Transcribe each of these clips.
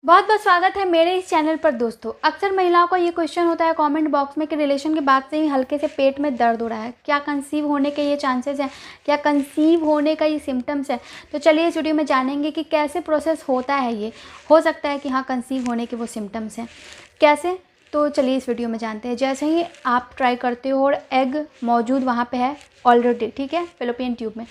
बहुत बहुत स्वागत है मेरे इस चैनल पर दोस्तों। अक्सर महिलाओं का ये क्वेश्चन होता है कमेंट बॉक्स में कि रिलेशन के बाद से ही हल्के से पेट में दर्द हो रहा है, क्या कंसीव होने के ये चांसेस हैं, क्या कंसीव होने का ये सिम्टम्स है। तो चलिए इस वीडियो में जानेंगे कि कैसे प्रोसेस होता है। ये हो सकता है कि हाँ कंसीव होने के वो सिम्टम्स हैं, कैसे। तो चलिए इस वीडियो में जानते हैं। जैसे ही आप ट्राई करते हो और एग मौजूद वहाँ पे है ऑलरेडी, ठीक है, फेलोपियन ट्यूब में,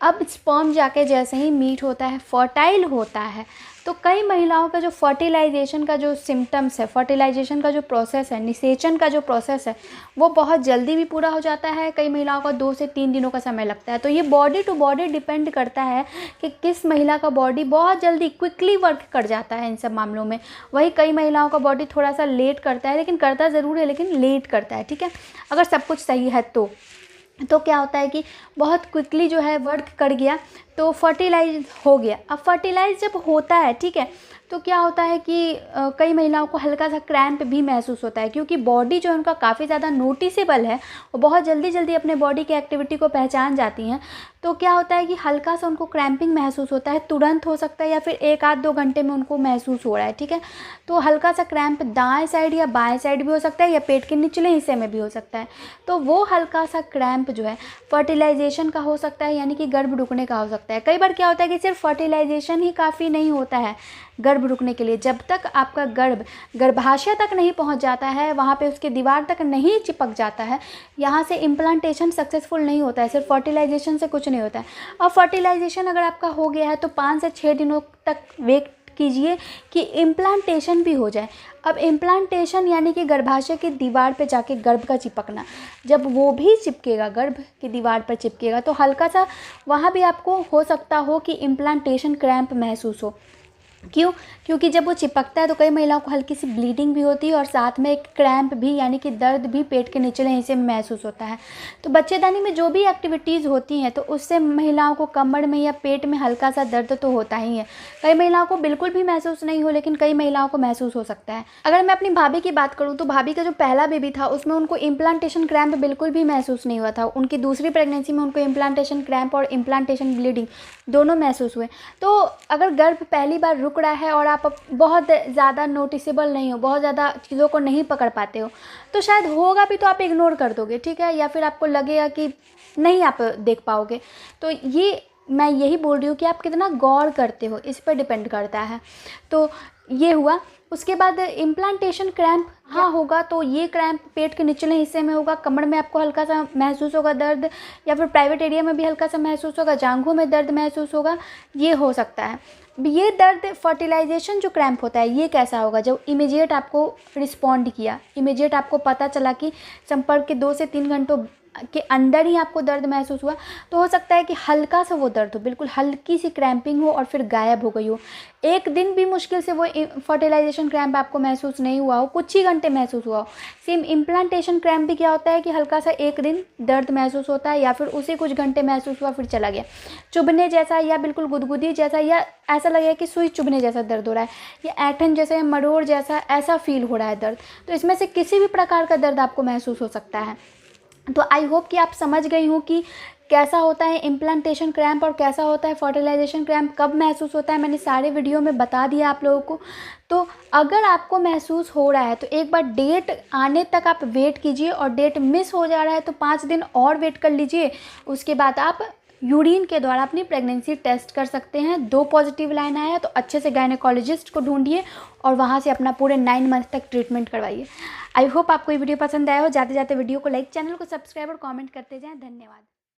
अब स्पर्म जाके जैसे ही मीट होता है, फर्टाइल होता है, तो कई महिलाओं का जो फर्टिलाइजेशन का जो सिम्टम्स है, फर्टिलाइजेशन का जो प्रोसेस है, निषेचन का जो प्रोसेस है, वो बहुत जल्दी भी पूरा हो जाता है। कई महिलाओं का 2 से 3 दिनों का समय लगता है। तो ये बॉडी टू बॉडी डिपेंड करता है कि किस महिला का बॉडी बहुत जल्दी क्विकली वर्क कर जाता है इन सब मामलों में। वही कई महिलाओं का बॉडी थोड़ा सा लेट करता है, लेकिन करता ज़रूर है, लेकिन लेट करता है, ठीक है, अगर सब कुछ सही है तो क्या होता है कि बहुत क्विकली जो है वर्क कर गया तो फर्टिलाइज हो गया। अब फर्टिलाइज जब होता है, ठीक है, तो क्या होता है कि कई महिलाओं को हल्का सा क्रैम्प भी महसूस होता है, क्योंकि बॉडी जो है उनका काफ़ी ज़्यादा नोटिसेबल है, वो बहुत जल्दी जल्दी अपने बॉडी की एक्टिविटी को पहचान जाती हैं। तो क्या होता है कि हल्का सा उनको क्रैम्पिंग महसूस होता है, तुरंत हो सकता है या फिर 1 आध 2 घंटे में उनको महसूस हो रहा है, ठीक है। तो हल्का सा क्रैम्प दाएं साइड या बाएं साइड भी हो सकता है, या पेट के निचले हिस्से में भी हो सकता है। तो वो हल्का सा क्रैम्प जो है फर्टिलाइजेशन का हो सकता है, यानी कि गर्भ रुकने का हो सकता है। कई बार क्या होता है कि सिर्फ फर्टिलाइजेशन ही काफ़ी नहीं होता है गर्भ रुकने के लिए। जब तक आपका गर्भाशय तक नहीं पहुंच जाता है, वहाँ पे उसके दीवार तक नहीं चिपक जाता है, यहाँ से इम्प्लांटेशन सक्सेसफुल नहीं होता है। सिर्फ फर्टिलाइजेशन से कुछ नहीं होता है। अब फर्टिलाइजेशन अगर आपका हो गया है तो 5 से 6 दिनों तक वेट कीजिए कि इम्प्लांटेशन भी हो जाए। अब इम्प्लांटेशन यानी कि गर्भाशय की दीवार पे जाके गर्भ का चिपकना, जब वो भी चिपकेगा, गर्भ की दीवार पर चिपकेगा, तो हल्का सा वहाँ भी आपको हो सकता हो कि इम्प्लांटेशन क्रैम्प महसूस हो। क्यों? क्योंकि जब वो चिपकता है तो कई महिलाओं को हल्की सी ब्लीडिंग भी होती है और साथ में एक क्रैम्प भी, यानी कि दर्द भी पेट के निचले हिस्से में महसूस होता है। तो बच्चेदानी में जो भी एक्टिविटीज़ होती हैं तो उससे महिलाओं को कमर में या पेट में हल्का सा दर्द तो होता ही है। कई महिलाओं को बिल्कुल भी महसूस नहीं हो, लेकिन कई महिलाओं को महसूस हो सकता है। अगर मैं अपनी भाभी की बात करूँ तो भाभी का जो पहला बेबी था उसमें उनको इम्प्लांटेशन क्रैम्प बिल्कुल भी महसूस नहीं हुआ था। उनकी दूसरी प्रेगनेंसी में उनको इम्प्लांटेशन क्रैम्प और इम्प्लांटेशन ब्लीडिंग दोनों महसूस हुए। तो अगर गर्भ पहली बार रुक रहा है और आप बहुत ज़्यादा नोटिसेबल नहीं हो, बहुत ज़्यादा चीज़ों को नहीं पकड़ पाते हो, तो शायद होगा भी तो आप इग्नोर कर दोगे, ठीक है, या फिर आपको लगेगा कि नहीं आप देख पाओगे। तो ये मैं यही बोल रही हूँ कि आप कितना गौर करते हो, इस पर डिपेंड करता है। तो ये हुआ। उसके बाद इम्प्लांटेशन क्रैम्प हाँ होगा, तो ये क्रैम्प पेट के निचले हिस्से में होगा, कमर में आपको हल्का सा महसूस होगा दर्द, या फिर प्राइवेट एरिया में भी हल्का सा महसूस होगा, जांघों में दर्द महसूस होगा, ये हो सकता है। ये दर्द फर्टिलाइजेशन जो क्रैम्प होता है ये कैसा होगा? जब इमीडिएट आपको रिस्पॉन्ड किया, इमीडिएट आपको पता चला कि संपर्क के 2 से 3 घंटों के अंदर ही आपको दर्द महसूस हुआ, तो हो सकता है कि हल्का सा वो दर्द हो, बिल्कुल हल्की सी क्रैम्पिंग हो और फिर गायब हो गई हो। 1 दिन भी मुश्किल से वो फर्टिलाइजेशन क्रैम्प आपको महसूस नहीं हुआ हो, कुछ ही घंटे महसूस हुआ हो। सेम इम्प्लांटेशन क्रैम्प भी क्या होता है कि हल्का सा 1 दिन दर्द महसूस होता है, या फिर उसे कुछ घंटे महसूस हुआ फिर चला गया। चुभने जैसा या बिल्कुल गुदगुदी जैसा, या ऐसा लगेगा कि सुई चुभने जैसा दर्द हो रहा है, या ऐंठन जैसा या मरोड़ जैसा ऐसा फील हो रहा है दर्द। तो इसमें से किसी भी प्रकार का दर्द आपको महसूस हो सकता है। तो आई होप कि आप समझ गई हूँ कि कैसा होता है इम्प्लांटेशन क्रैम्प और कैसा होता है फर्टिलाइजेशन क्रैम्प, कब महसूस होता है। मैंने सारे वीडियो में बता दिया आप लोगों को। तो अगर आपको महसूस हो रहा है तो एक बार डेट आने तक आप वेट कीजिए, और डेट मिस हो जा रहा है तो 5 दिन और वेट कर लीजिए। उसके बाद आप यूरिन के द्वारा अपनी प्रेगनेंसी टेस्ट कर सकते हैं। 2 पॉजिटिव लाइन आया तो अच्छे से गायनेकोलॉजिस्ट को ढूंढिए और वहाँ से अपना पूरे 9 मंथ तक ट्रीटमेंट करवाइए। आई होप आपको ये वीडियो पसंद आया हो। जाते जाते वीडियो को लाइक, चैनल को सब्सक्राइब और कमेंट करते जाएं। धन्यवाद।